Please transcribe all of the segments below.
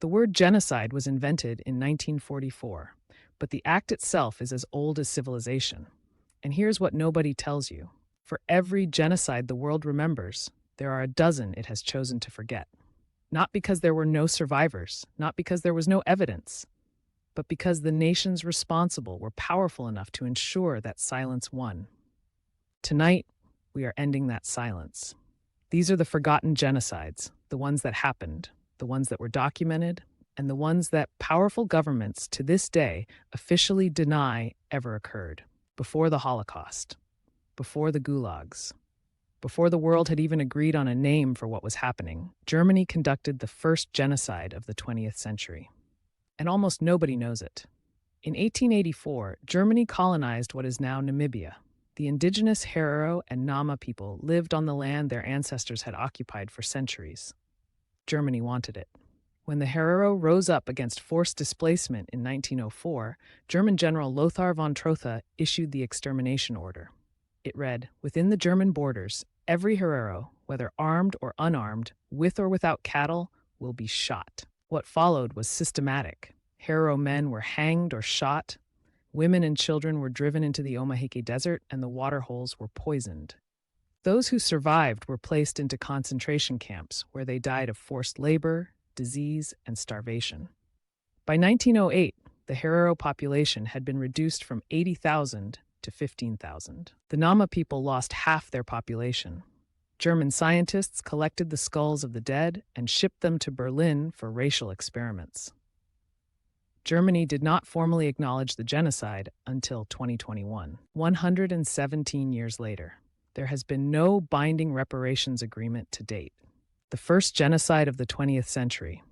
The word genocide was invented in 1944, but the act itself is as old as civilization. And here's what nobody tells you. For every genocide the world remembers, there are a dozen it has chosen to forget. Not because there were no survivors, not because there was no evidence, but because the nations responsible were powerful enough to ensure that silence won. Tonight, we are ending that silence. These are the forgotten genocides, the ones that happened, the ones that were documented, and the ones that powerful governments to this day officially deny ever occurred. Before the Holocaust, before the gulags, before the world had even agreed on a name for what was happening, Germany conducted the first genocide of the 20th century. And almost nobody knows it. In 1884, Germany colonized what is now Namibia. The indigenous Herero and Nama people lived on the land their ancestors had occupied for centuries. Germany wanted it. When the Herero rose up against forced displacement in 1904, German General Lothar von Trotha issued the extermination order. It read, "Within the German borders, every Herero, whether armed or unarmed, with or without cattle, will be shot." What followed was systematic. Herero men were hanged or shot, women and children were driven into the Omaheke Desert, and the water holes were poisoned. Those who survived were placed into concentration camps, where they died of forced labor, disease, and starvation. By 1908, the Herero population had been reduced from 80,000 to 15,000. The Nama people lost half their population. German scientists collected the skulls of the dead and shipped them to Berlin for racial experiments. Germany did not formally acknowledge the genocide until 2021, 117 years later. There has been no binding reparations agreement to date. The first genocide of the 20th century,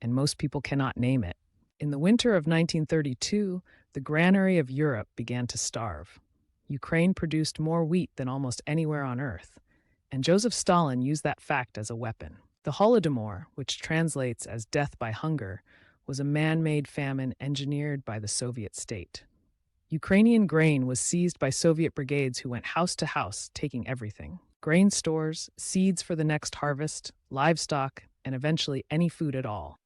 and most people cannot name it. In the winter of 1932, the granary of Europe began to starve. Ukraine produced more wheat than almost anywhere on Earth, and Joseph Stalin used that fact as a weapon. The Holodomor, which translates as death by hunger, was a man-made famine engineered by the Soviet state. Ukrainian grain was seized by Soviet brigades who went house to house, taking everything. Grain stores, seeds for the next harvest, livestock, and eventually any food at all.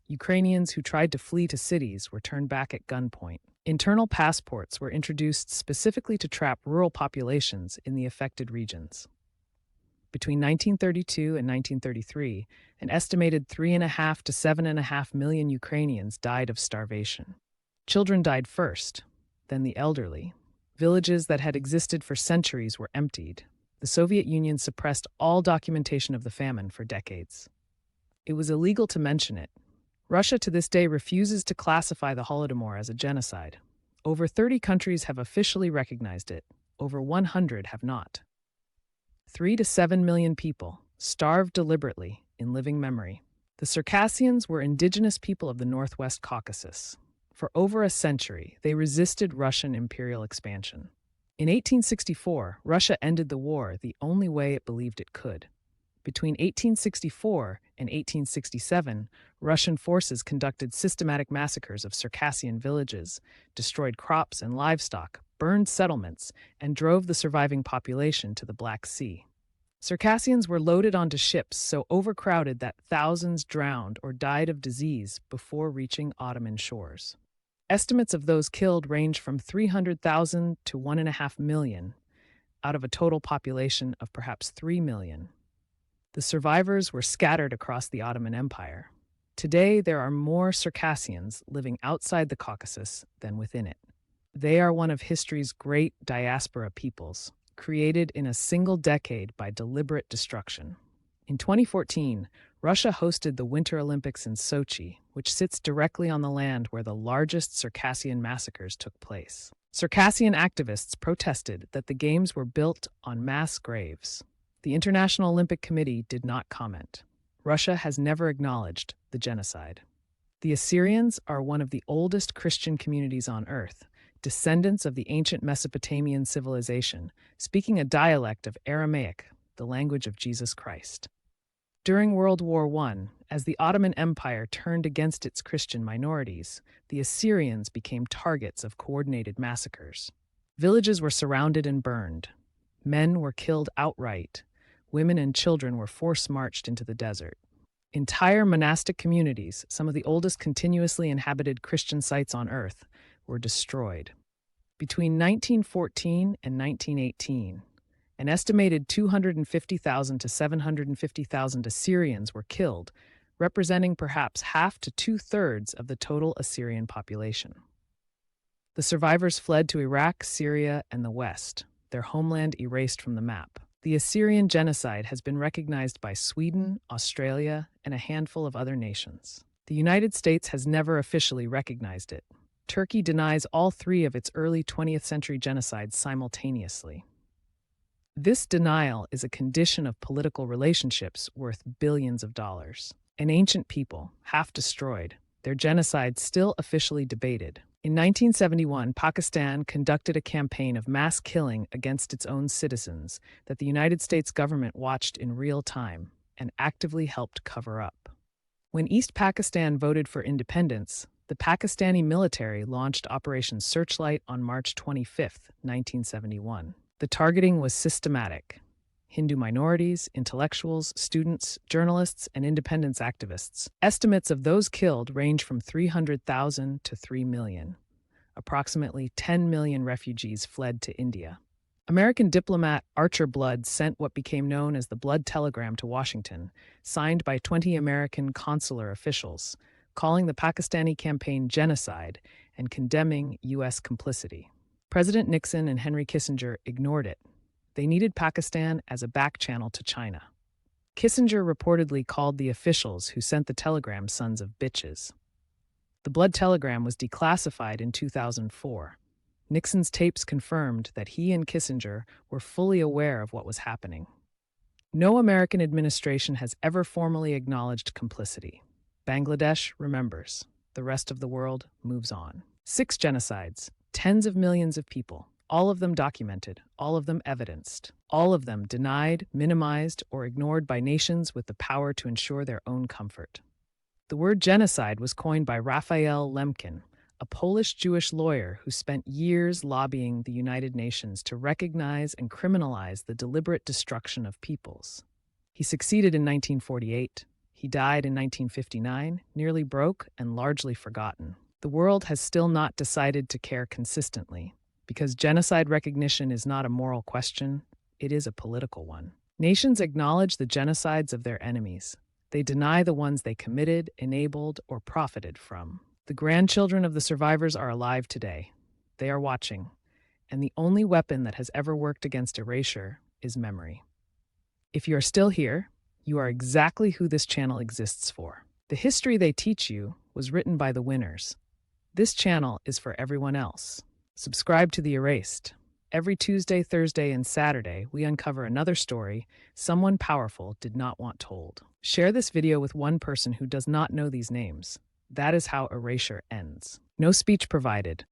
Ukrainians who tried to flee to cities were turned back at gunpoint. Internal passports were introduced specifically to trap rural populations in the affected regions. Between 1932 and 1933, an estimated 3.5 to 7.5 million Ukrainians died of starvation. Children died first, then the elderly. Villages that had existed for centuries were emptied. The Soviet Union suppressed all documentation of the famine for decades. It was illegal to mention it. Russia to this day refuses to classify the Holodomor as a genocide. Over 30 countries have officially recognized it. Over 100 have not. 3 to 7 million people starved deliberately in living memory. The Circassians were indigenous people of the Northwest Caucasus. For over a century, they resisted Russian imperial expansion. In 1864, Russia ended the war the only way it believed it could. Between 1864 and 1867, Russian forces conducted systematic massacres of Circassian villages, destroyed crops and livestock, burned settlements, and drove the surviving population to the Black Sea. Circassians were loaded onto ships so overcrowded that thousands drowned or died of disease before reaching Ottoman shores. Estimates of those killed range from 300,000 to 1.5 million, out of a total population of perhaps 3 million. The survivors were scattered across the Ottoman Empire. Today, there are more Circassians living outside the Caucasus than within it. They are one of history's great diaspora peoples, created in a single decade by deliberate destruction. In 2014, Russia hosted the Winter Olympics in Sochi, which sits directly on the land where the largest Circassian massacres took place. Circassian activists protested that the games were built on mass graves. The International Olympic Committee did not comment. Russia has never acknowledged the genocide. The Assyrians are one of the oldest Christian communities on Earth, descendants of the ancient Mesopotamian civilization, speaking a dialect of Aramaic, the language of Jesus Christ. During World War I, as the Ottoman Empire turned against its Christian minorities, the Assyrians became targets of coordinated massacres. Villages were surrounded and burned. Men were killed outright. Women and children were force-marched into the desert. Entire monastic communities, some of the oldest continuously inhabited Christian sites on Earth, were destroyed. Between 1914 and 1918, an estimated 250,000 to 750,000 Assyrians were killed, representing perhaps half to two-thirds of the total Assyrian population. The survivors fled to Iraq, Syria, and the West, their homeland erased from the map. The Assyrian genocide has been recognized by Sweden, Australia, and a handful of other nations. The United States has never officially recognized it. Turkey denies all three of its early 20th century genocides simultaneously. This denial is a condition of political relationships worth billions of dollars. An ancient people, half destroyed, their genocide still officially debated. In 1971, Pakistan conducted a campaign of mass killing against its own citizens that the United States government watched in real time and actively helped cover up. When East Pakistan voted for independence, the Pakistani military launched Operation Searchlight on March 25, 1971. The targeting was systematic. Hindu minorities, intellectuals, students, journalists, and independence activists. Estimates of those killed range from 300,000 to 3 million. Approximately 10 million refugees fled to India. American diplomat Archer Blood sent what became known as the Blood Telegram to Washington, signed by 20 American consular officials, calling the Pakistani campaign genocide and condemning U.S. complicity. President Nixon and Henry Kissinger ignored it. They needed Pakistan as a back channel to China. Kissinger reportedly called the officials who sent the telegram sons of bitches. The Blood Telegram was declassified in 2004. Nixon's tapes confirmed that he and Kissinger were fully aware of what was happening. No American administration has ever formally acknowledged complicity. Bangladesh remembers. The rest of the world moves on. 6 genocides, tens of millions of people. All of them documented, all of them evidenced, all of them denied, minimized, or ignored by nations with the power to ensure their own comfort. The word genocide was coined by Raphael Lemkin, a Polish Jewish lawyer who spent years lobbying the United Nations to recognize and criminalize the deliberate destruction of peoples. He succeeded in 1948. He died in 1959, nearly broke and largely forgotten. The world has still not decided to care consistently. Because genocide recognition is not a moral question, it is a political one. Nations acknowledge the genocides of their enemies. They deny the ones they committed, enabled, or profited from. The grandchildren of the survivors are alive today. They are watching. And the only weapon that has ever worked against erasure is memory. If you are still here, you are exactly who this channel exists for. The history they teach you was written by the winners. This channel is for everyone else. Subscribe to The Erased. Every Tuesday, Thursday, and Saturday, we uncover another story someone powerful did not want told. Share this video with one person who does not know these names. That is how erasure ends. No speech provided.